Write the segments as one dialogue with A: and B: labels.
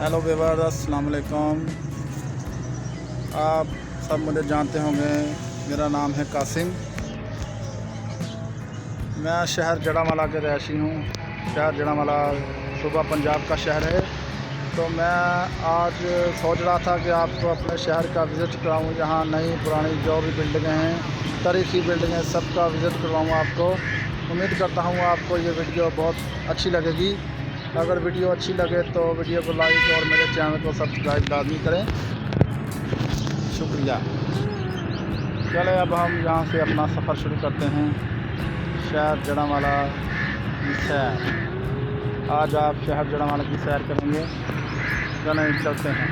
A: Hello viewers, अस्सलाम वालेकुम। आप सब मुझे जानते होंगे, मेरा नाम है कासिम। मैं शहर जड़ावाला के रहशी हूँ। शहर जड़ावाला सूबा पंजाब का शहर है। तो मैं आज सोच रहा था कि आपको अपने शहर का विज़िट कराऊँ। यहाँ नई पुरानी जो भी बिल्डिंगें हैं, तारीख़ी बिल्डिंगें, सबका विज़िट करवाऊँ आपको। उम्मीद करता हूँ आपको ये वीडियो बहुत अच्छी लगेगी। अगर वीडियो अच्छी लगे तो वीडियो को लाइक और मेरे चैनल को सब्सक्राइब लाजमी करें। शुक्रिया। चले अब हम यहाँ से अपना सफ़र शुरू करते हैं। शहर जड़ावाला की सैर। आज आप शहर जड़ावाला की सैर करेंगे। चलें चलते हैं।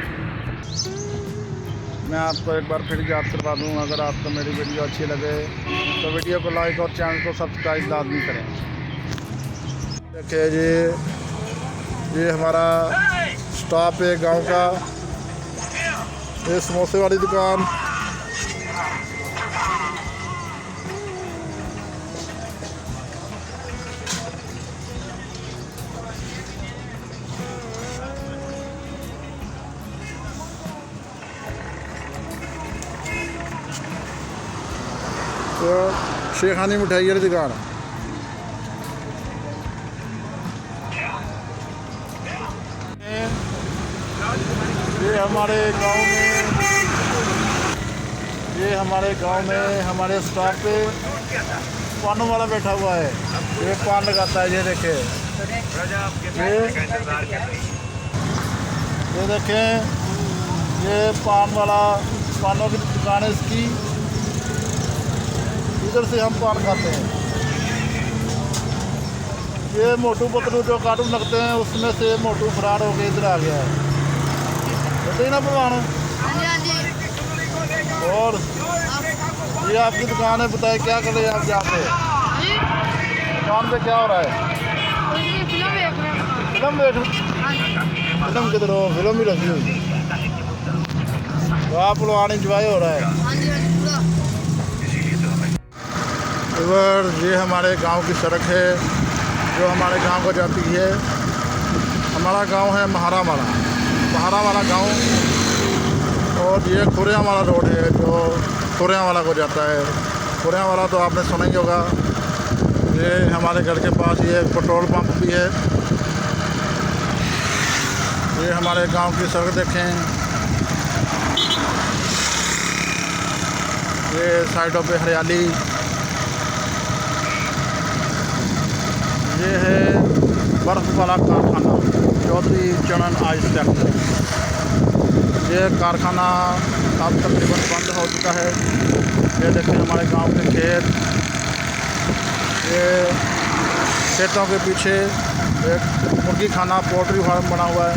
A: मैं आपको एक बार फिर याद करवा दूँ, अगर आपको मेरी वीडियो अच्छी लगे तो वीडियो को लाइक और चैनल को सब्सक्राइब लाजमी करें। देखिए जी, ये हमारा स्टॉप है गांव का। ये समोसे वाली दुकान, तो शेखानी मिठाई वाली दुकान। ये हमारे गांव में हमारे स्टॉप पे पानों वाला बैठा हुआ है। ये पान लगाता है। ये देखें, ये देखें, ये पान वाला, पानों की दुकान है इसकी। इधर से हम पान खाते हैं। ये मोटू पतलू जो कार्टून लगते हैं, उसमें से मोटू फरार होकर इधर आ गया है। बताइए ना भगवान। और ये आपकी दुकान है, बताइए क्या कर रहे हैं आप यहाँ पे? दुकान पे क्या हो रहा है? फिल्म देख रहे? फिल्म किधर हो? फिल्म भी लगी हुई। तो आप लोग इंजॉय हो रहा है। ये हमारे गांव की सड़क है जो हमारे गांव को जाती है। हमारा गांव है महारावाला गांव। और ये खुरियावाला रोड है जो खुरियावाला को जाता है। खुरियावाला तो आपने सुना ही होगा। ये हमारे घर के पास ये पेट्रोल पंप भी है। ये हमारे गांव की सड़क देखें। ये साइडों पे हरियाली। ये है बर्फ़ वाला कारखाना, चौधरी चरण आइस फैक्ट्री। ये कारखाना अब तकरीबन बंद हो चुका है। ये देखें हमारे गांव के खेत। ये खेतों के पीछे एक मुर्गी खाना, पोल्ट्री फार्म बना हुआ है।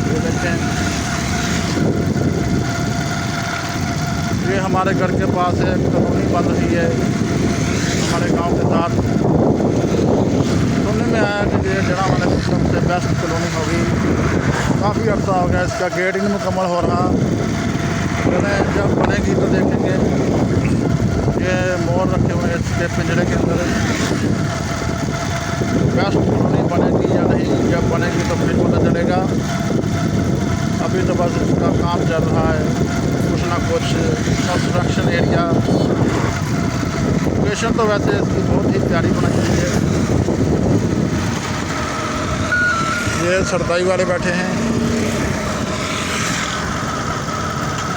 A: ये देखें, ये हमारे घर के पास एक कॉलोनी बन रही है हमारे गांव के साथ। सुनने में आया कि ये जड़ावाला की सबसे बेस्ट कॉलोनी होगी। काफ़ी अर्सा हो गया, इसका गेट ही नहीं मुकम्मल हो रहा। जब बनेगी तो देखेंगे। ये मोर रखे हुए हैं इसके पिंजरे के अंदर। बेस्ट कॉलोनी बनेगी या नहीं, जब बनेगी तो फिर पता चलेगा। अभी तो बस इसका काम चल रहा है, कुछ ना कुछ कंस्ट्रक्शन एरिया। लोकेशन तो वैसे इसकी बहुत ही प्यारी बनाई हुई है। ये सरदाई वाले बैठे हैं।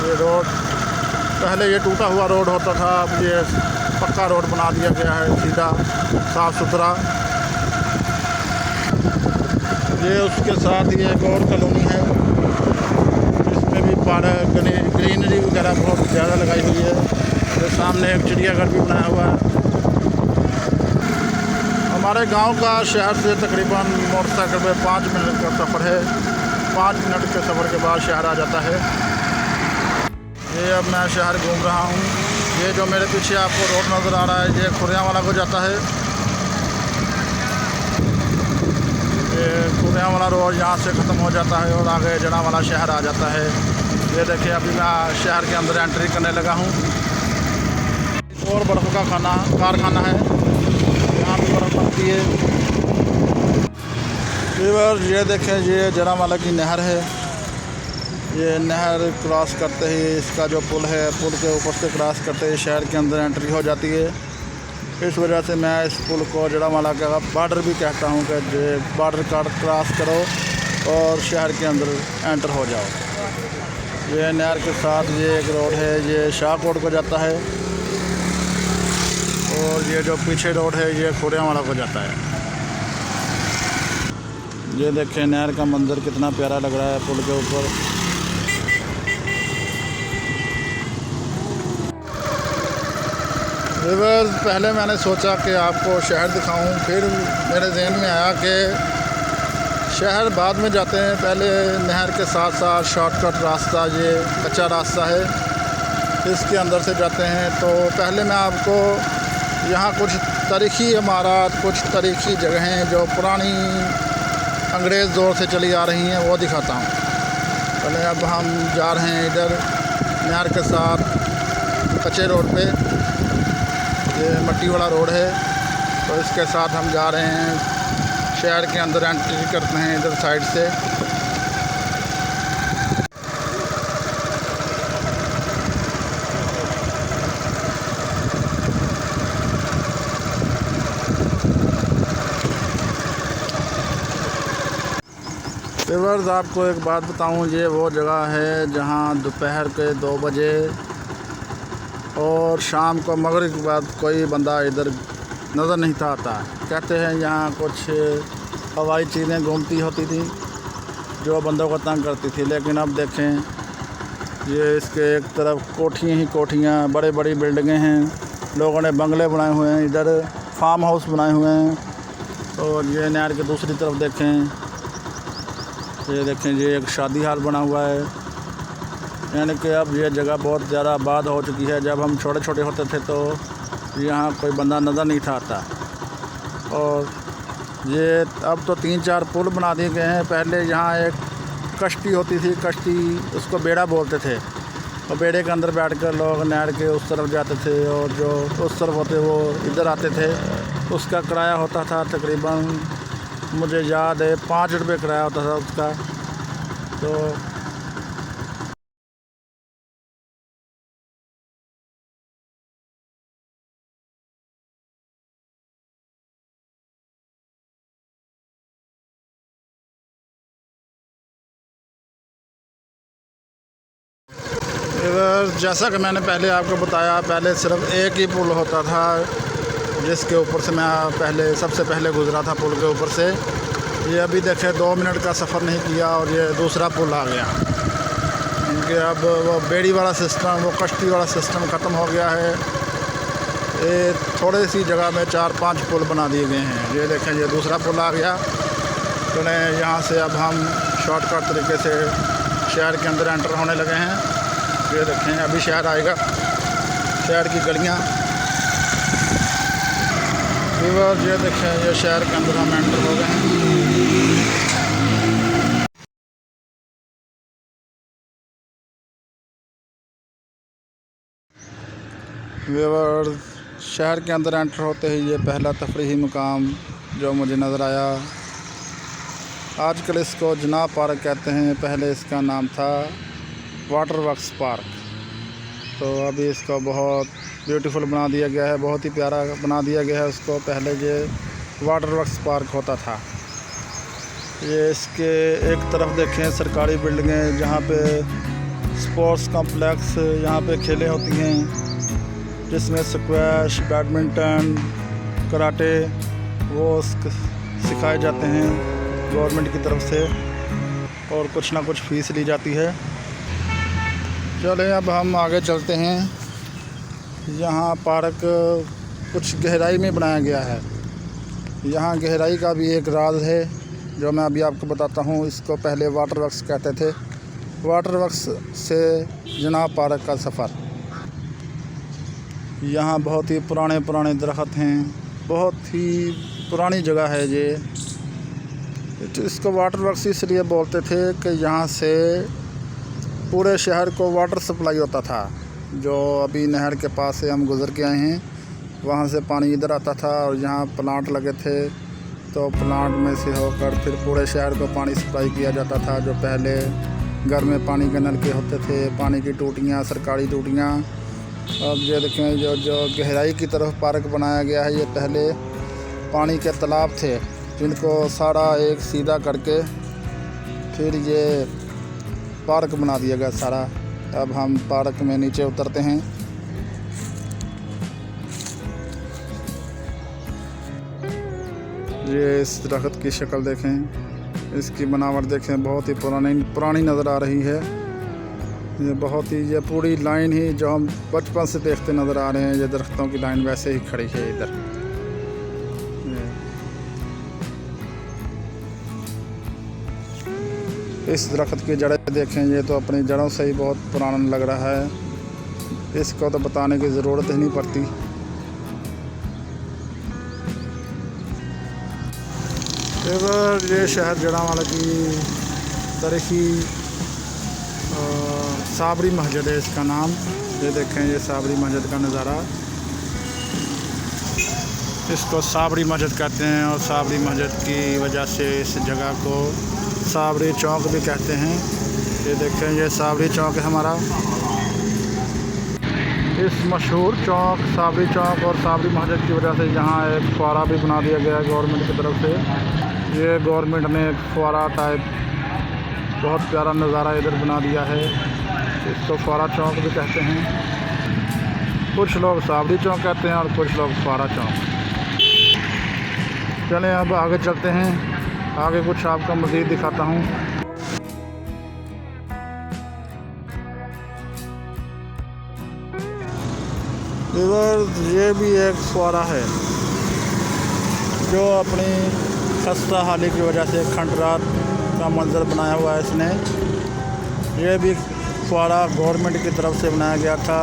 A: ये रोड पहले ये टूटा हुआ रोड होता था, अब ये पक्का रोड बना दिया गया है, सीधा साफ़ सुथरा। ये उसके साथ ही एक और कॉलोनी है, इसमें भी पार्क, ग्रीनरी वगैरह बहुत ज़्यादा लगाई हुई है। ये सामने एक चिड़ियाघर भी बनाया हुआ है। हमारे गांव का शहर से तकरीबन मोटरसाइकिल पे 5 मिनट का सफ़र है। 5 मिनट के सफ़र के बाद शहर आ जाता है। ये अब मैं शहर घूम रहा हूँ। ये जो मेरे पीछे आपको रोड नज़र आ रहा है, ये खुरियावाला को जाता है। ये खुरियावाला रोड यहाँ से ख़त्म हो जाता है और आगे जड़ावाला शहर आ जाता है। ये देखिए, अभी मैं शहर के अंदर एंट्री करने लगा हूँ। और बर्फ़ का कारखाना है, यहाँ पर बर्फ़ बनती है। व्यूअर्स ये देखें, ये जरामाला की नहर है। ये नहर क्रॉस करते ही इसका जो पुल है, पुल के ऊपर से क्रॉस करते ही शहर के अंदर एंट्री हो जाती है। इस वजह से मैं इस पुल को जरामाला का बॉर्डर भी कहता हूँ कि बॉर्डर क्रॉस करो और शहर के अंदर एंटर हो जाओ। ये नहर के साथ ये एक रोड है, ये शाहकोट को जाता है, और ये जो पीछे रोड है ये खोड़ियावाला को जाता है। ये देखें नहर का मंजर कितना प्यारा लग रहा है पुल के ऊपर। व्यूअर्स पहले मैंने सोचा कि आपको शहर दिखाऊं, फिर मेरे जहन में आया कि शहर बाद में जाते हैं, पहले नहर के साथ साथ शॉर्टकट रास्ता, ये कच्चा रास्ता है, इसके अंदर से जाते हैं। तो पहले मैं आपको यहाँ कुछ तारीख़ी इमारत, कुछ तारीख़ी जगहें जो पुरानी अंग्रेज़ दौर से चली आ रही हैं वो दिखाता हूँ। पहले अब हम जा रहे हैं इधर नहर के साथ कच्चे रोड पे, ये मट्टी वाला रोड है, तो इसके साथ हम जा रहे हैं शहर के अंदर, एंट्री करते हैं इधर साइड से। व्यूअर्स आपको एक बात बताऊं, ये वो जगह है जहां दोपहर के 2 बजे और शाम को मगरिब के बाद कोई बंदा इधर नज़र नहीं था आता। कहते हैं यहाँ कुछ हवाई चीज़ें घूमती होती थी जो बंदों को तंग करती थी, लेकिन अब देखें ये इसके एक तरफ कोठियाँ ही कोठियाँ, बड़े बड़ी बिल्डिंगें हैं, लोगों ने बंगले बनाए हुए हैं, इधर फार्म हाउस बनाए हुए हैं। और ये नहर के दूसरी तरफ देखें, ये देखें ये एक शादी हाल बना हुआ है, यानी कि अब ये जगह बहुत ज़्यादा आबाद हो चुकी है। जब हम छोटे छोटे होते थे तो यहाँ कोई बंदा नज़र नहीं था आता। और ये अब तो 3-4 पुल बना दिए गए हैं। पहले यहाँ एक कश्ती होती थी, कश्ती उसको बेड़ा बोलते थे, और बेड़े के अंदर बैठकर लोग नहर के उस तरफ जाते थे, और जो उस तरफ होते वो इधर आते थे। उसका किराया होता था तकरीबन, मुझे याद है 5 रुपये किराया होता था उसका। तो जैसा कि मैंने पहले आपको बताया, पहले सिर्फ एक ही पुल होता था जिसके ऊपर से मैं सबसे पहले गुज़रा था पुल के ऊपर से। ये अभी देखें 2 मिनट का सफ़र नहीं किया और ये दूसरा पुल आ गया, क्योंकि अब वो बेड़ी वाला सिस्टम, वो कश्ती वाला सिस्टम ख़त्म हो गया है। ये थोड़ी सी जगह में 4-5 पुल बना दिए गए हैं। ये देखें ये दूसरा पुल आ गया। तो यहाँ से अब हम शॉर्टकट तरीके से शहर के अंदर एंटर होने लगे हैं। ये देखें अभी शहर आएगा, शहर की गलियाँ। व्यूअर्स ये देखें ये शहर के अंदर हम एंटर हो गए हैं। व्यूअर्स शहर के अंदर एंटर होते ही ये पहला तफरीही मुकाम जो मुझे नज़र आया, आजकल इसको जनाब पार्क कहते हैं, पहले इसका नाम था वाटर वर्क्स पार्क। तो अभी इसको बहुत ब्यूटीफुल बना दिया गया है, बहुत ही प्यारा बना दिया गया है उसको। पहले ये वाटर वर्क्स पार्क होता था। ये इसके एक तरफ देखें सरकारी बिल्डिंगें, जहाँ पे स्पोर्ट्स कॉम्प्लेक्स, यहाँ पे खेलें होती हैं जिसमें स्क्वैश, बैडमिंटन, कराटे वो सिखाए जाते हैं गवर्नमेंट की तरफ से, और कुछ ना कुछ फ़ीस ली जाती है। चलें अब हम आगे चलते हैं। यहाँ पार्क कुछ गहराई में बनाया गया है। यहाँ गहराई का भी एक राज है जो मैं अभी आपको बताता हूँ। इसको पहले वाटर वर्क्स कहते थे। वाटर वर्क्स से जनाब पार्क का सफ़र। यहाँ बहुत ही पुराने पुराने दरख्त हैं, बहुत ही पुरानी जगह है ये। इसको वाटर वर्क्स इसलिए बोलते थे कि यहाँ से पूरे शहर को वाटर सप्लाई होता था। जो अभी नहर के पास से हम गुज़र के आए हैं, वहाँ से पानी इधर आता था, और यहाँ प्लांट लगे थे तो प्लांट में से होकर फिर पूरे शहर को पानी सप्लाई किया जाता था। जो पहले घर में पानी के नलके होते थे, पानी की टूटियाँ, सरकारी टूटियाँ। अब ये देखें जो गहराई की तरफ पार्क बनाया गया है, ये पहले पानी के तालाब थे जिनको सारा एक सीधा करके फिर ये पार्क बना दिया गया सारा। अब हम पार्क में नीचे उतरते हैं। ये इस दरख्त की शक्ल देखें, इसकी बनावट देखें, बहुत ही पुरानी नज़र आ रही है। ये बहुत ही, ये पूरी लाइन ही जो हम बचपन से देखते नज़र आ रहे हैं, ये दरख्तों की लाइन वैसे ही खड़ी है इधर। इस दरख्त की जड़ें देखें, ये तो अपनी जड़ों से ही बहुत पुराना लग रहा है, इसको तो बताने की ज़रूरत ही नहीं पड़ती। ये शहर जड़ावाला की तारीखी साबरी मस्जिद है इसका नाम। ये देखें, ये साबरी मस्जिद का नज़ारा, इसको साबरी मस्जिद कहते हैं और साबरी मस्जिद की वजह से इस जगह को साबरी चौक भी कहते हैं। ये देखें, ये साबरी चौक है हमारा। इस मशहूर चौक साबरी चौक और साबरी मस्जिद की वजह से यहाँ एक फुआरा भी बना दिया गया है गवर्नमेंट की तरफ से। ये गवर्नमेंट ने एक फुआरा टाइप बहुत प्यारा नज़ारा इधर बना दिया है, इसको फुआरा चौक भी कहते हैं। कुछ लोग साबरी चौक कहते हैं और कुछ लोग फुआरा चौक। चलें अब आगे चलते हैं, आगे कुछ आपको मज़ीद दिखाता हूँ। इधर ये भी एक फुआरा है जो अपनी खस्ता हाली की वजह से खंडरात का मंजर बनाया हुआ है इसने। ये भी फुआरा गवर्नमेंट की तरफ से बनाया गया था।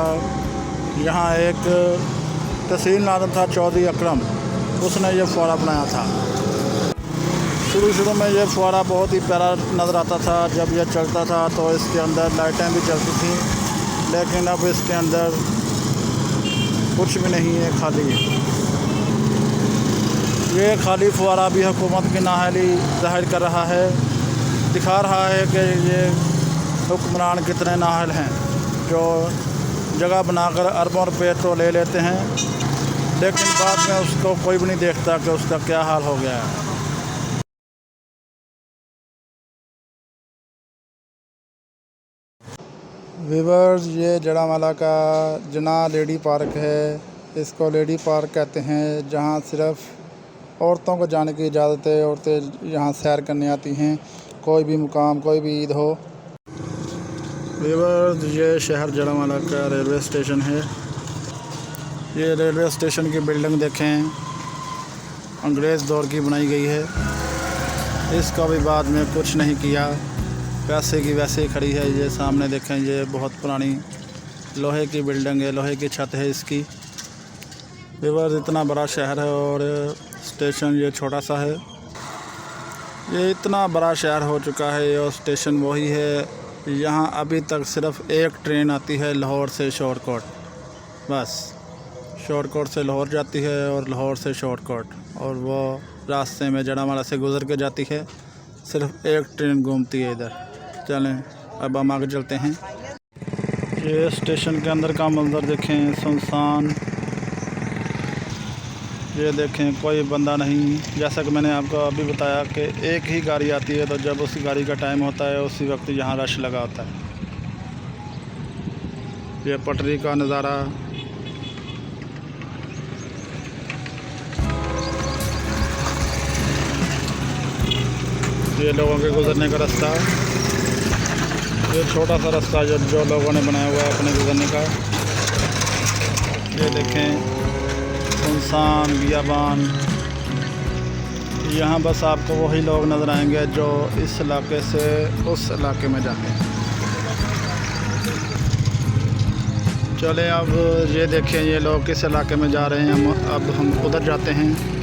A: यहाँ एक तहसील नाज़िम था चौधरी अकरम, उसने ये फुआरा बनाया था। शुरू में ये फुआरा बहुत ही प्यारा नज़र आता था। जब यह चलता था तो इसके अंदर लाइटें भी चलती थी, लेकिन अब इसके अंदर कुछ भी नहीं है, खाली। ये खाली फुआरा भी हुकूमत की नाअहली ज़ाहिर कर रहा है, दिखा रहा है कि ये हुक्मरान कितने नाअहल हैं, जो जगह बनाकर अरबों रुपये तो ले लेते हैं, लेकिन बाद में उसको कोई भी नहीं देखता कि उसका क्या हाल हो गया है। व्यूअर्स, ये जड़ावाला का जना लेडी पार्क है। इसको लेडी पार्क कहते हैं, जहाँ सिर्फ़ औरतों को जाने की इजाज़त है। औरतें यहाँ सैर करने आती हैं, कोई भी मुकाम, कोई भी ईद हो। व्यूअर्स, ये शहर जड़ावाला का रेलवे स्टेशन है। ये रेलवे स्टेशन की बिल्डिंग देखें, अंग्रेज़ दौर की बनाई गई है। इसका भी बाद में कुछ नहीं किया, वैसे की वैसे ही खड़ी है। ये सामने देखें, ये बहुत पुरानी लोहे की बिल्डिंग है, लोहे की छत है इसकी। व्यूअर्स, इतना बड़ा शहर है और स्टेशन ये छोटा सा है। ये इतना बड़ा शहर हो चुका है और स्टेशन वही है। यहाँ अभी तक सिर्फ़ एक ट्रेन आती है लाहौर से शॉर्टकट, बस शॉर्टकट से लाहौर जाती है और लाहौर से शॉर्टकट, और वो रास्ते में जड़ावाला से गुज़र के जाती है। सिर्फ़ एक ट्रेन घूमती है इधर। चलें अब हम आगे चलते हैं। ये स्टेशन के अंदर का मंजर देखें, सुनसान। ये देखें, कोई बंदा नहीं। जैसा कि मैंने आपको अभी बताया कि एक ही गाड़ी आती है, तो जब उस गाड़ी का टाइम होता है उसी वक्त यहाँ रश लगा होता है। ये पटरी का नज़ारा। ये लोगों के गुज़रने का रास्ता, ये छोटा सा रास्ता जो लोगों ने बनाया हुआ है अपने गुज़रने का। ये देखें, सुनसान बियाबान। यहाँ बस आपको वही लोग नज़र आएंगे जो इस इलाके से उस इलाके में जाते हैं। चलें अब ये देखें, ये लोग किस इलाके में जा रहे हैं। अब हम उधर जाते हैं।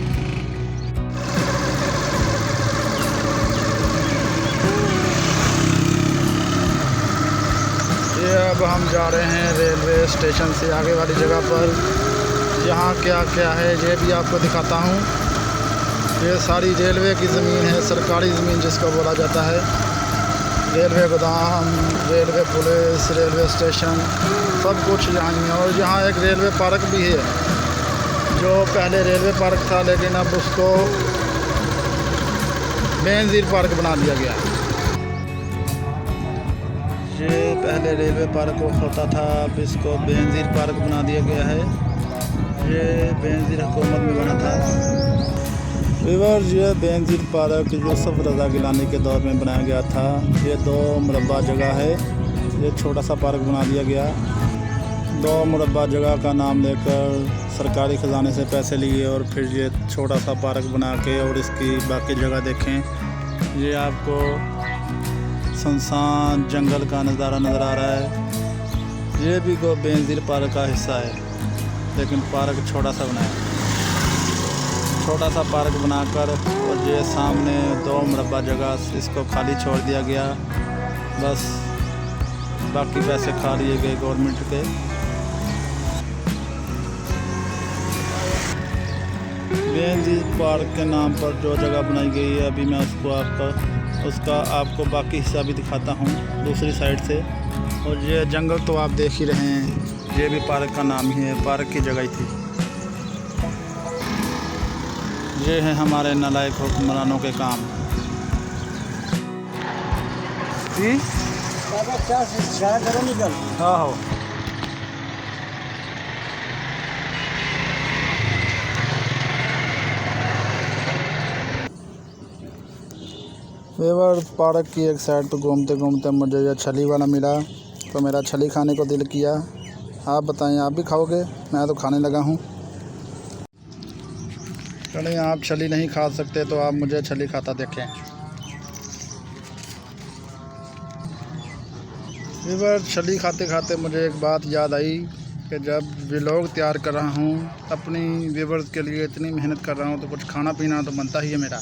A: अब हम जा रहे हैं रेलवे स्टेशन से आगे वाली जगह पर। यहाँ क्या क्या है ये भी आपको दिखाता हूँ। ये सारी रेलवे की ज़मीन है, सरकारी ज़मीन जिसको बोला जाता है। रेलवे गोदाम, रेलवे पुलिस, रेलवे स्टेशन सब कुछ यहाँ ही है। और यहाँ एक रेलवे पार्क भी है, जो पहले रेलवे पार्क था लेकिन अब उसको बेनज़ीर पार्क बना दिया गया। ये पहले रेलवे पार्क होता था, अब इसको बेनज़ीर पार्क बना दिया गया है। ये बेनज़ीर हुकूमत में बना था। ये बेनज़ीर पार्क यूसुफ रज़ा गिलानी के दौर में बनाया गया था। ये 2 मुरब्बा जगह है। ये छोटा सा पार्क बना दिया गया। 2 मुरब्बा जगह का नाम लेकर सरकारी ख़जाने से पैसे लिए और फिर ये छोटा सा पार्क बना के और इसकी बाकी जगह देखें। ये आपको सुनसान जंगल का नज़ारा नज़र आ रहा है। ये भी बेनज़ीर पार्क का हिस्सा है, लेकिन पार्क छोटा सा बनाया, छोटा सा पार्क बनाकर। और ये सामने 2 मुरब्बा जगह इसको खाली छोड़ दिया गया। बस बाकी पैसे खा लिए गए गवर्नमेंट के। बेनज़ीर पार्क के नाम पर जो जगह बनाई गई है, अभी मैं उसका आपको बाकी हिस्सा भी दिखाता हूँ दूसरी साइड से। और ये जंगल तो आप देख ही रहे हैं, ये भी पार्क का नाम ही है, पार्क की जगह ही थी। ये है हमारे नालायक हुक्मरानों के काम। जी हाँ हो। वेवर पार्क की एक साइड पर घूमते घूमते मुझे यह छली वाला मिला, तो मेरा छली खाने को दिल किया। आप बताएं, आप भी खाओगे? मैं तो खाने लगा हूँ। चलिए, आप छली नहीं खा सकते तो आप मुझे छली खाता देखें। वेवर छली खाते खाते मुझे एक बात याद आई कि जब व्लॉग तैयार कर रहा हूँ, अपनी व्यूवर्स के लिए इतनी मेहनत कर रहा हूँ, तो कुछ खाना पीना तो बनता ही है मेरा।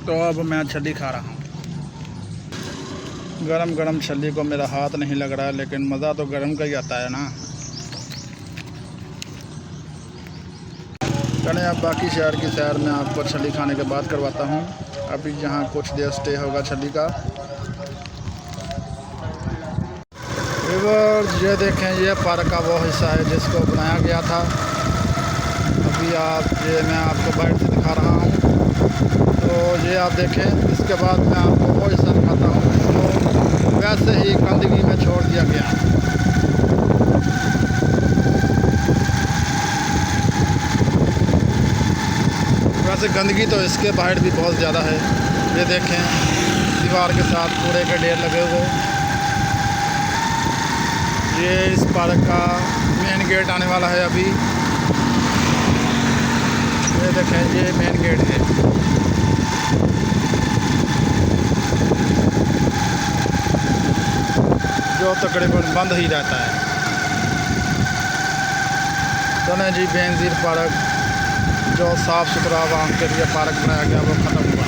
A: तो अब मैं छली खा रहा हूँ। गरम गरम छली को मेरा हाथ नहीं लग रहा है, लेकिन मज़ा तो गरम का ही आता है ना। चलें, अब बाकी शहर की सैर में आपको छली खाने के बाद करवाता हूँ। अभी यहाँ कुछ देर स्टे होगा छली का। ये देखें, ये पार्क का वो हिस्सा है जिसको बनाया गया था। अभी मैं आपको बाइट से दिखा रहा हूँ, तो ये आप देखें। इसके बाद मैं आपको वो हिस्सा दिखाता हूँ जिसको वैसे ही गंदगी में छोड़ दिया गया। वैसे गंदगी तो इसके बाहर भी बहुत ज़्यादा है। ये देखें, दीवार के साथ कूड़े के ढेर लगे हुए। ये इस पार्क का मेन गेट आने वाला है अभी। ये देखें, ये मेन गेट है। जो तकरीबन बंद ही रहता है। चलें जी, बेनज़ीर पार्क जो साफ़ सुथरा आवाम के लिए पार्क बनाया गया वो ख़त्म हुआ।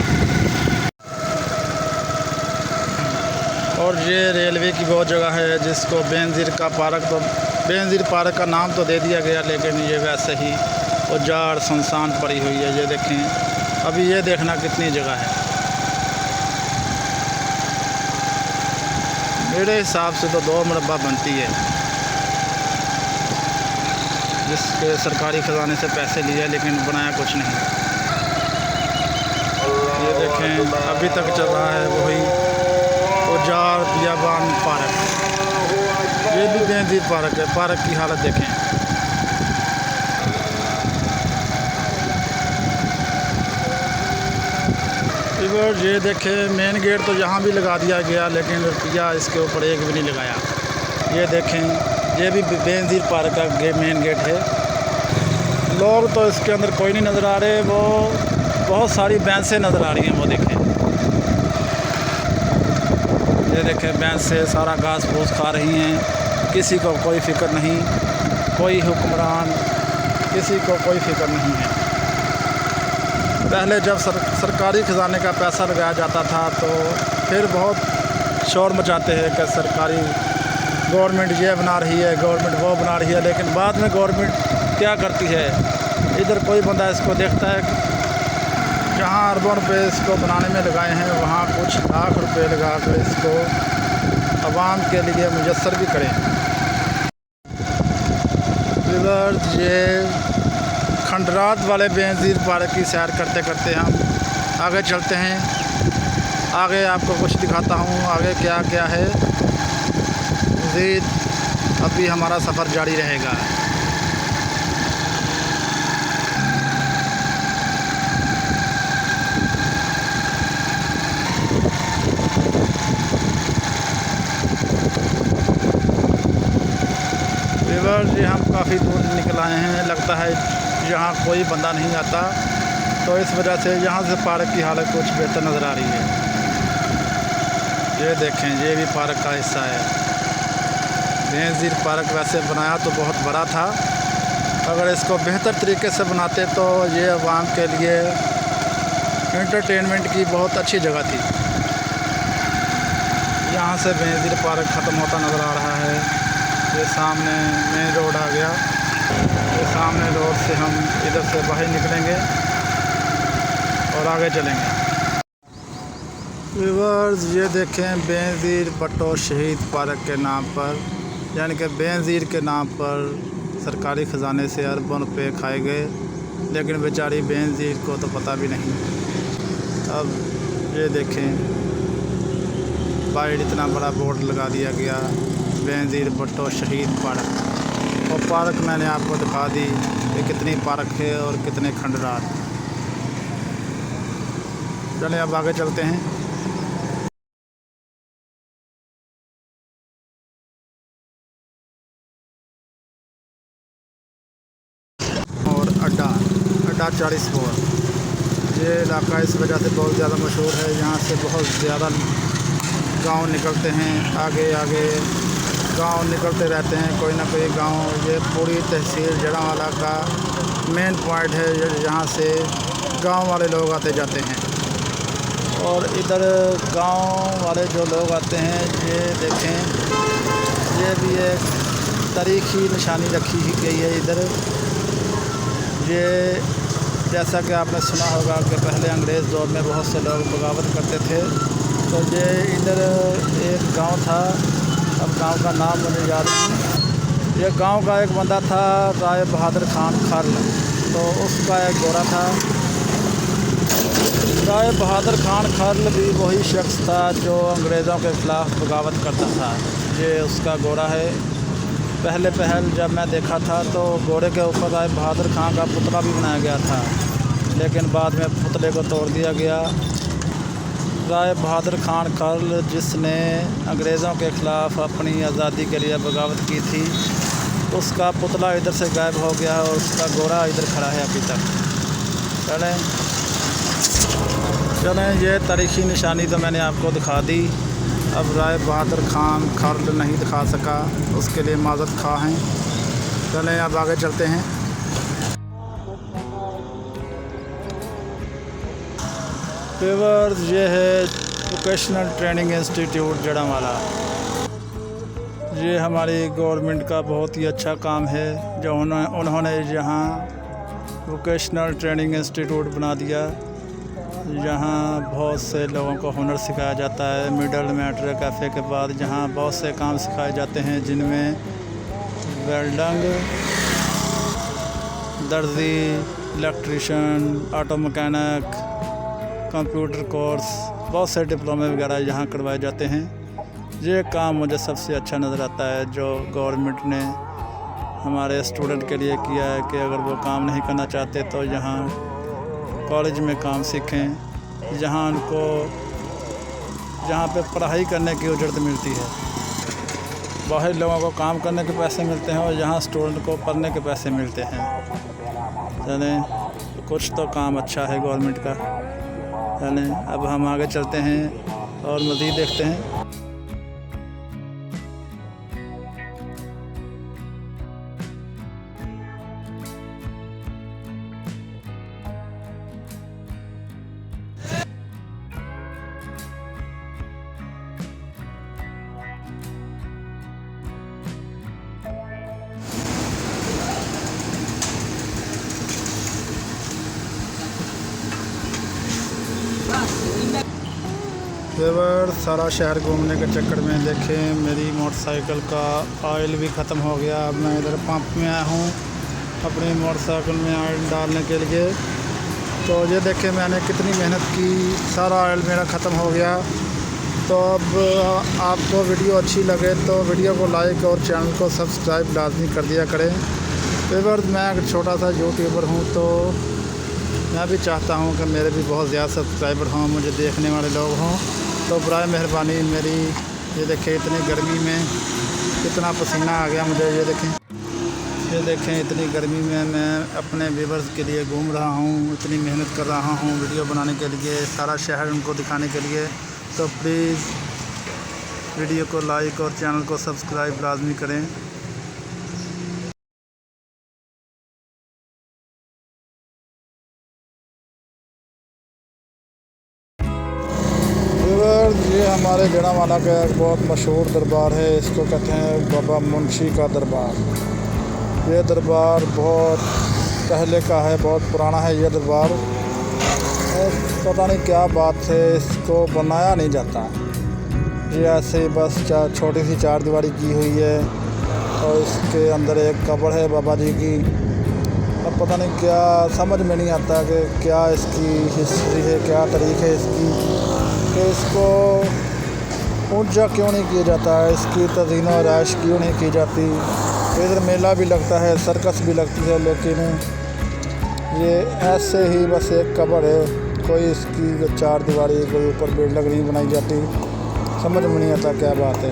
A: और ये रेलवे की वो जगह है जिसको बेनज़ीर का पार्क, तो बेनज़ीर पार्क का नाम तो दे दिया गया, लेकिन ये वैसे ही उजाड़ सुनसान पड़ी हुई है। ये देखें, अभी ये देखना कितनी जगह है। मेरे हिसाब से तो 2 मुरब्बा बनती है, जिसके सरकारी ख़जाने से पैसे लिए, लेकिन बनाया कुछ नहीं। ये देखें, अभी तक चल रहा है वही उजाड़ बियाबान पार्क। ये भी बेनज़ीर पार्क है। पार्क की हालत देखें। ये देखें, मेन गेट तो यहाँ भी लगा दिया गया, लेकिन रुपया इसके ऊपर एक भी नहीं लगाया। ये देखें, ये भी बेनज़ीर पार्क का मेन गेट है। लोग तो इसके अंदर कोई नहीं नज़र आ रहे, वो बहुत सारी भैंसें नज़र आ रही हैं। वो देखें, ये देखें, भैंसें सारा घास फूस खा रही हैं। किसी को कोई फ़िक्र नहीं, कोई हुक्मरान, किसी को कोई फ़िक्र नहीं है। पहले जब सरकारी ख़जाने का पैसा लगाया जाता था तो फिर बहुत शोर मचाते हैं कि सरकारी गवर्नमेंट ये बना रही है, गवर्नमेंट वो बना रही है। लेकिन बाद में गवर्नमेंट क्या करती है, इधर कोई बंदा इसको देखता है, जहाँ अरबों रुपये इसको बनाने में लगाए हैं वहाँ कुछ लाख रुपए लगा कर इसको आवाम के लिए मुयस्सर भी करें। इधर ये खंडरात वाले बेनज़ीर पार्क की सैर करते करते हम आगे चलते हैं। आगे आपको कुछ दिखाता हूँ आगे क्या क्या है। मज़ीद अभी हमारा सफ़र जारी रहेगा। ये हम काफ़ी दूर निकल आए हैं, लगता है यहाँ कोई बंदा नहीं आता, तो इस वजह से यहाँ से पार्क की हालत कुछ बेहतर नज़र आ रही है। ये देखें, ये भी पार्क का हिस्सा है। बेनज़ीर पार्क वैसे बनाया तो बहुत बड़ा था, अगर इसको बेहतर तरीके से बनाते तो ये आवाम के लिए एंटरटेनमेंट की बहुत अच्छी जगह थी। यहाँ से बेनज़ीर पार्क ख़त्म होता नज़र आ रहा है। ये सामने मेन रोड आ गया। ये सामने रोड से हम इधर से बाहर निकलेंगे और आगे चलेंगे। व्यूअर्स ये देखें, बेनज़ीर भुट्टो शहीद पार्क के नाम पर, यानी कि बेनज़ीर के नाम पर सरकारी ख़जाने से अरबों रुपये खाए गए, लेकिन बेचारी बेनज़ीर को तो पता भी नहीं। अब ये देखें, बाहर इतना बड़ा बोर्ड लगा दिया गया, बेनज़ीर भुट्टो शहीद पार्क। और पार्क मैंने आपको दिखा दी कि कितनी पार्क है और कितने खंडरात। चलें अब आगे चलते हैं। और अड्डा 44 ये इलाका इस वजह से बहुत ज़्यादा मशहूर है। यहाँ से बहुत ज़्यादा गांव निकलते हैं, आगे आगे गांव निकलते रहते हैं, कोई ना कोई गांव। ये पूरी तहसील जड़ांवाला का मेन पॉइंट है, जहाँ से गांव वाले लोग आते जाते हैं। और इधर गांव वाले जो लोग आते हैं, ये देखें, ये भी एक तारीख़ी निशानी रखी गई है इधर। ये जैसा कि आपने सुना होगा कि पहले अंग्रेज़ दौर में बहुत से लोग बगावत करते थे, तो ये इधर एक गांव था, अब गांव का नाम मुझे याद नहीं। ये गांव का एक बंदा था राय बहादुर खान खर्ल, तो उसका एक गोरा था। राय बहादुर खान खर्ल भी वही शख्स था जो अंग्रेज़ों के ख़िलाफ़ बगावत करता था। ये उसका गोरा है। पहले जब मैं देखा था तो घोड़े के ऊपर राय बहादुर खान का पुतला भी बनाया गया था, लेकिन बाद में पुतले को तोड़ दिया गया। राय बहादुर खान खर्ल, जिसने अंग्रेज़ों के ख़िलाफ़ अपनी आज़ादी के लिए बगावत की थी, उसका पुतला इधर से गायब हो गया और उसका घोड़ा इधर खड़ा है अभी तक। चलें, ये तारीख़ी निशानी तो मैंने आपको दिखा दी। अब राय बहादुर खान खर्ल नहीं दिखा सका, उसके लिए माज़रत खा हैं। चलें अब आगे चलते हैं। व्यूअर्स ये है वोकेशनल ट्रेनिंग इंस्टीट्यूट जड़ांवाला। ये हमारी गवर्नमेंट का बहुत ही अच्छा काम है जो उन्होंने यहाँ वोकेशनल ट्रेनिंग इंस्टीट्यूट बना दिया। यहाँ बहुत से लोगों को हुनर सिखाया जाता है। मिडल मैट्रिक कैफ़े के बाद यहाँ बहुत से काम सिखाए जाते हैं, जिनमें वेल्डिंग, दर्जी, electrician, auto mechanic, computer course, बहुत से डिप्लोमे वगैरह यहाँ करवाए जाते हैं। ये काम मुझे सबसे अच्छा नज़र आता है जो गवर्नमेंट ने हमारे स्टूडेंट के लिए किया है कि अगर वो काम नहीं करना चाहते तो यहाँ कॉलेज में काम सीखें, जहाँ उनको जहाँ पे पढ़ाई करने की उजरत मिलती है। बाहर लोगों को काम करने के पैसे मिलते हैं और यहाँ स्टूडेंट को पढ़ने के पैसे मिलते हैं। चलें, कुछ तो काम अच्छा है गवर्नमेंट का। चलें अब हम आगे चलते हैं और मज़ीद देखते हैं। व्यूअर सारा शहर घूमने के चक्कर में देखें मेरी मोटरसाइकिल का ऑयल भी ख़त्म हो गया। अब मैं इधर पंप में आया हूँ अपनी मोटरसाइकिल में ऑयल डालने के लिए। तो ये देखें मैंने कितनी मेहनत की, सारा ऑयल मेरा ख़त्म हो गया। तो अब आपको वीडियो अच्छी लगे तो वीडियो को लाइक और चैनल को सब्सक्राइब लाजमी कर दिया करें। व्यूअर मैं एक छोटा सा यूट्यूबर हूँ, तो मैं भी चाहता हूँ कि मेरे भी बहुत ज़्यादा सब्सक्राइबर हों, मुझे देखने वाले लोग हों। तो बराए मेहरबानी मेरी ये देखें इतनी गर्मी में कितना पसीना आ गया मुझे। ये देखें इतनी गर्मी में मैं अपने व्यूअर्स के लिए घूम रहा हूँ, इतनी मेहनत कर रहा हूँ वीडियो बनाने के लिए, सारा शहर उनको दिखाने के लिए। तो प्लीज़ वीडियो को लाइक और चैनल को सब्सक्राइब लाजमी करें। ये हमारे जड़ावाला का एक बहुत मशहूर दरबार है, इसको कहते हैं बाबा मुंशी का दरबार। ये दरबार बहुत पहले का है, बहुत पुराना है ये दरबार। पता नहीं क्या बात है, इसको बनाया नहीं जाता। ये ऐसे बस छोटी सी चार दीवारी की हुई है और इसके अंदर एक कब्र है बाबा जी की। अब पता नहीं क्या समझ में नहीं आता कि क्या इसकी हिस्ट्री है, क्या तारीख है इसकी, कि इसको ऊंचा क्यों नहीं किया जाता है, इसकी तज़ीन और आयश क्यों नहीं की जाती। इधर मेला भी लगता है, सर्कस भी लगती है, लेकिन ये ऐसे ही बस एक कब्र है, कोई इसकी चार दीवारी कोई ऊपर बिल्डिंग नहीं बनाई जाती। समझ में नहीं आता क्या बात है।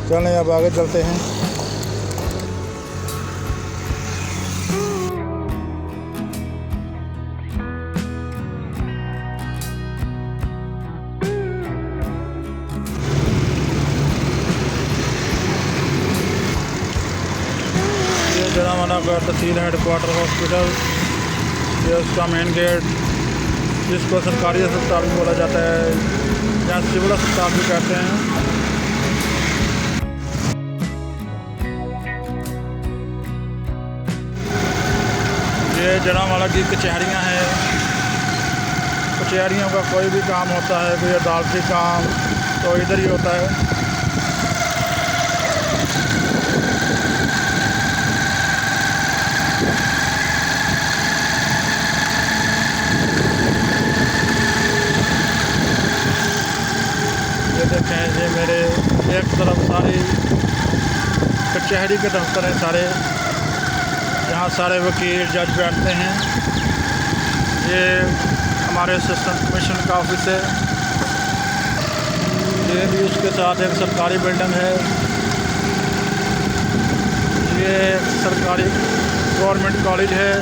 A: चलें अब आगे चलते हैं। जड़ावाला का तहसील हेडक्वार्टर हॉस्पिटल, ये उसका मेन गेट, जिसको सरकारी अस्पताल भी बोला जाता है या सिविल अस्पताल भी कहते हैं। ये जड़ावाला की कचहरियाँ हैं। कचहरियों का कोई भी काम होता है, कोई अदालती काम, तो इधर ही होता है। देखें ये मेरे एक तरफ सारी कचहरी के दफ्तर हैं सारे, जहाँ सारे वकील जज बैठते हैं। ये हमारे असिस्टेंट कमिश्नर का ऑफिस है। ये भी उसके साथ एक सरकारी बिल्डिंग है। ये सरकारी गवर्नमेंट कॉलेज है।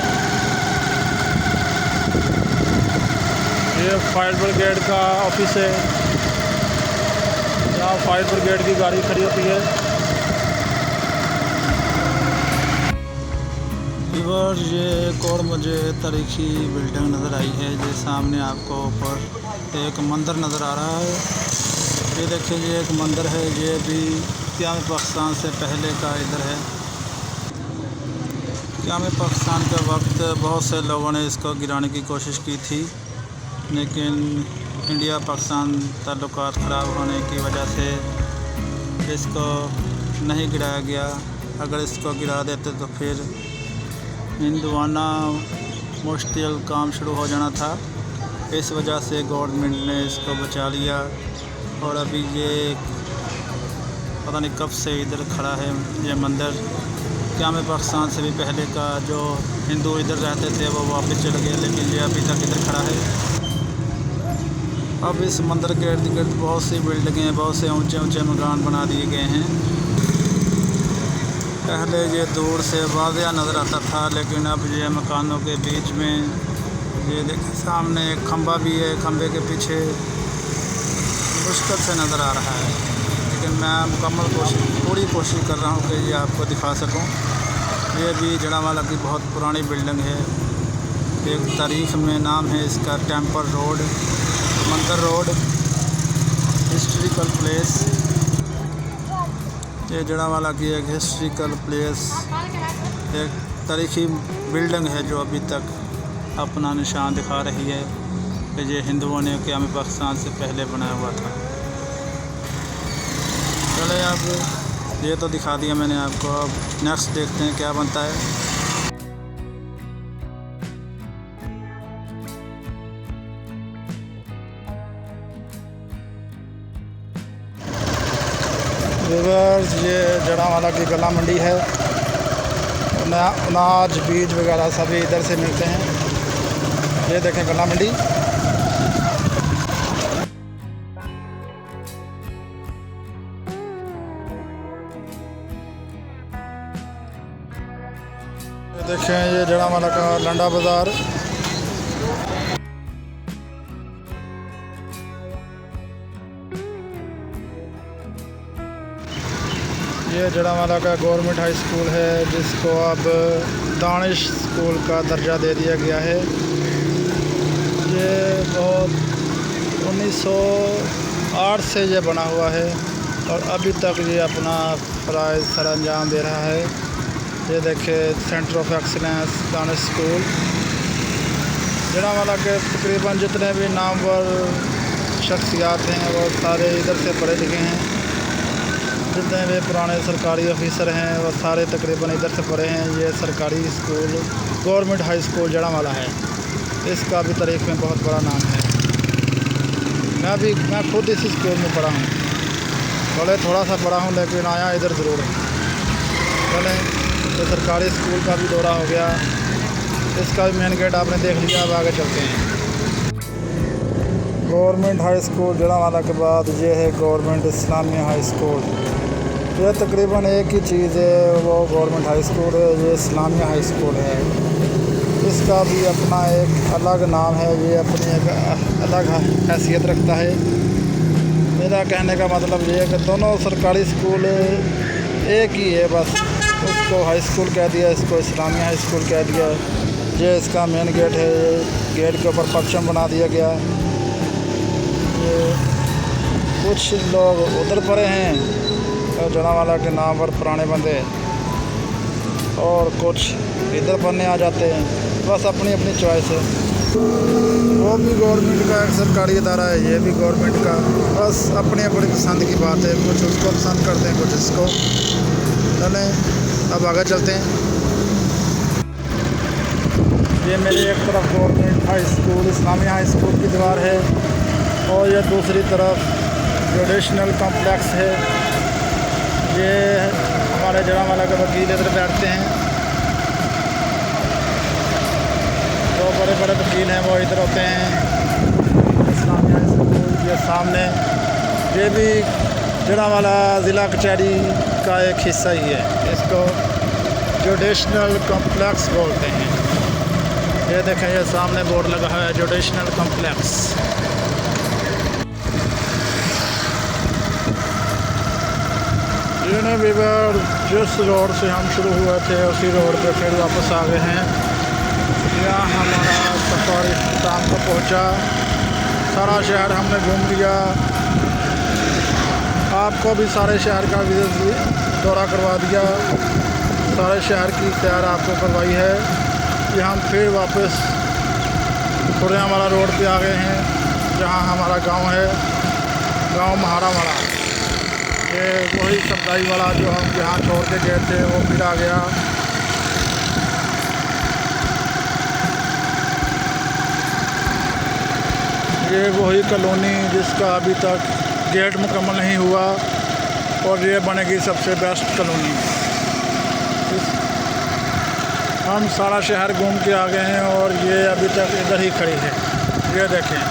A: ये फायर ब्रिगेड का ऑफिस है, यहाँ फायर ब्रिगेड की गाड़ी खड़ी होती है। व्यूअर ये एक और मुझे तारीखी बिल्डिंग नज़र आई है। ये सामने आपको ऊपर एक मंदिर नज़र आ रहा है। ये देखिए ये एक मंदिर है, ये भी क़याम पाकिस्तान से पहले का इधर है। क़याम पाकिस्तान के वक्त बहुत से लोगों ने इसको गिराने की कोशिश की थी, लेकिन इंडिया पाकिस्तान ताल्लुकात ख़राब होने की वजह से इसको नहीं गिराया गया। अगर इसको गिरा देते तो फिर हिंदुआना मुश्तिल काम शुरू हो जाना था। इस वजह से गवर्नमेंट ने इसको बचा लिया और अभी ये पता नहीं कब से इधर खड़ा है ये मंदिर। क़याम पाकिस्तान से भी पहले का जो हिंदू इधर रहते थे वो वापस चले गए, लेकिन ये अभी तक इधर खड़ा है। अब इस मंदिर के इर्द गिर्द बहुत सी बिल्डिंगें, बहुत से ऊंचे ऊंचे मकान बना दिए गए हैं। पहले ये दूर से वाज़िया नज़र आता था, लेकिन अब ये मकानों के बीच में ये देखिए सामने एक खंबा भी है, खंबे के पीछे मुश्किल से नज़र आ रहा है, लेकिन मैं मुकम्मल पूरी कोशिश कर रहा हूँ कि ये आपको दिखा सकूँ। ये भी जड़ावाला की बहुत पुरानी बिल्डिंग है। एक तारीख में नाम है इसका टेम्पल रोड, मंदिर रोड, हिस्ट्रिकल प्लेस। ये जड़ावाला की एक हिस्ट्रिकल प्लेस, एक तारीखी बिल्डिंग है जो अभी तक अपना निशान दिखा रही है।
B: कि ये हिंदुओं ने क़याम पाकिस्तान से पहले बनाया हुआ था। चले अब ये तो दिखा दिया मैंने आपको, अब नेक्स्ट देखते हैं क्या बनता है।
A: व्यूअर्स, ये जड़ावाला की गला मंडी है। अनाज बीज वगैरह सभी इधर से मिलते हैं। ये देखें गला मंडी। ये देखें, ये जड़ावाला का लंडा बाज़ार। ये जड़ावाला का गवर्नमेंट हाई स्कूल है, जिसको अब दानिश स्कूल का दर्जा दे दिया गया है। ये बहुत 1908 से ये बना हुआ है और अभी तक ये अपना फ़राइज़ सर अंजाम दे रहा है। ये देखें, centre of excellence Danish school. Jaranwala के तकरीबन जितने भी नामवर शख्सियात हैं वो सारे इधर से पढ़े लिखे हैं। जितने भी पुराने सरकारी ऑफिसर हैं वो सारे तकरीबन इधर से पढ़े हैं। ये सरकारी school government high school Jaranwala है। इसका भी तारीख में बहुत बड़ा नाम है। मैं खुद इसी स्कूल में पढ़ा हूँ। भले थोड़ा सा पढ़ा हूँ लेकिन आया इधर ज़रूर है। चलें, तो सरकारी स्कूल का भी दौरा हो गया। इसका भी मेन गेट आपने देख लिया। अब आगे चलते हैं। गवर्नमेंट हाई स्कूल जड़ावाला के बाद ये है गवर्नमेंट इस्लामिया हाई स्कूल। ये तकरीबन एक ही चीज़ है, वो गवर्नमेंट हाई स्कूल है, ये इस्लामिया हाई स्कूल है। इसका भी अपना एक अलग नाम है, ये अपनी एक अलग हैसियत रखता है। मेरा कहने का मतलब ये है कि दोनों सरकारी स्कूल एक ही है, बस उसको हाई स्कूल कह दिया, इसको इस्लामिया हाई स्कूल कह दिया। ये इसका मेन गेट है। गेट के ऊपर परचम बना दिया गया। ये कुछ लोग उधर पड़े हैं और जड़ावाला के नाम पर पुराने बंदे, और कुछ इधर पढ़ने आ जाते हैं। बस अपनी अपनी चॉइस है। वो भी गवर्नमेंट का एक सरकारी इदारा है, ये भी गवर्नमेंट का। बस अपनी अपनी पसंद की बात है। कुछ उसको पसंद करते हैं, कुछ इसको। चलें अब आगे चलते हैं। ये मेरी एक तरफ government high school Islamia high school की दीवार है और ये दूसरी तरफ जुडिशनल कॉम्प्लेक्स है। ये हमारे जड़ावाला के वकील इधर बैठते हैं। जो बड़े बड़े वकील हैं वो इधर होते हैं। इस्लामिया स्कूल ये सामने, ये भी जड़ावाला ज़िला कचहरी का एक हिस्सा ही है। इसको जुडिशनल कॉम्प्लेक्स बोलते हैं। ये देखें, ये सामने बोर्ड लगा है जुडिशनल कॉम्प्लेक्स। ये व्यूअर, जिस रोड से हम शुरू हुए थे उसी रोड पे फिर वापस आ गए हैं। यहाँ हमारा सफ़र इख्तिताम को पहुँचा। सारा शहर हमने घूम लिया। आपको भी सारे शहर का दौरा करवा दिया। सारे शहर की सैर आपको करवाई है। ये हम फिर वापस खुर्रियावाला रोड पे आ गए हैं, जहाँ हमारा गांव है, गांव महारावाला। ये वही सप्लाई वाला जो हम यहाँ छोड़ के गए थे वो फिर आ गया। ये वही कॉलोनी जिसका अभी तक गेट मुकम्मल नहीं हुआ और ये बनेगी सबसे बेस्ट कॉलोनी। हम सारा शहर घूम के आ गए हैं और ये अभी तक इधर ही खड़ी है। ये देखें,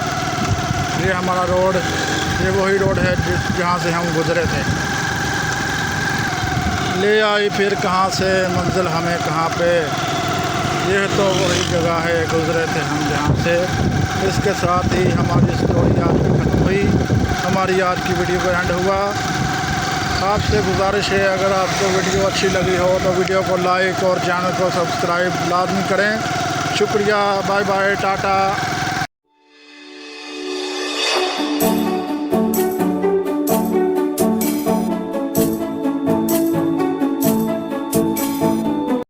A: ये हमारा रोड, ये वही रोड है जहाँ से हम गुज़रे थे। ले आई फिर कहाँ से मंजिल हमें कहाँ पे। ये तो वही जगह है गुज़रे थे हम जहाँ से। इसके साथ ही हमारी स्टोरी आज की खत्म हुई। हमारी आज की वीडियो का एंड हुआ। आपसे गुजारिश है, अगर आपको वीडियो अच्छी लगी हो तो वीडियो को लाइक और चैनल को सब्सक्राइब लाजमी करें। शुक्रिया, बाय बाय, टाटा।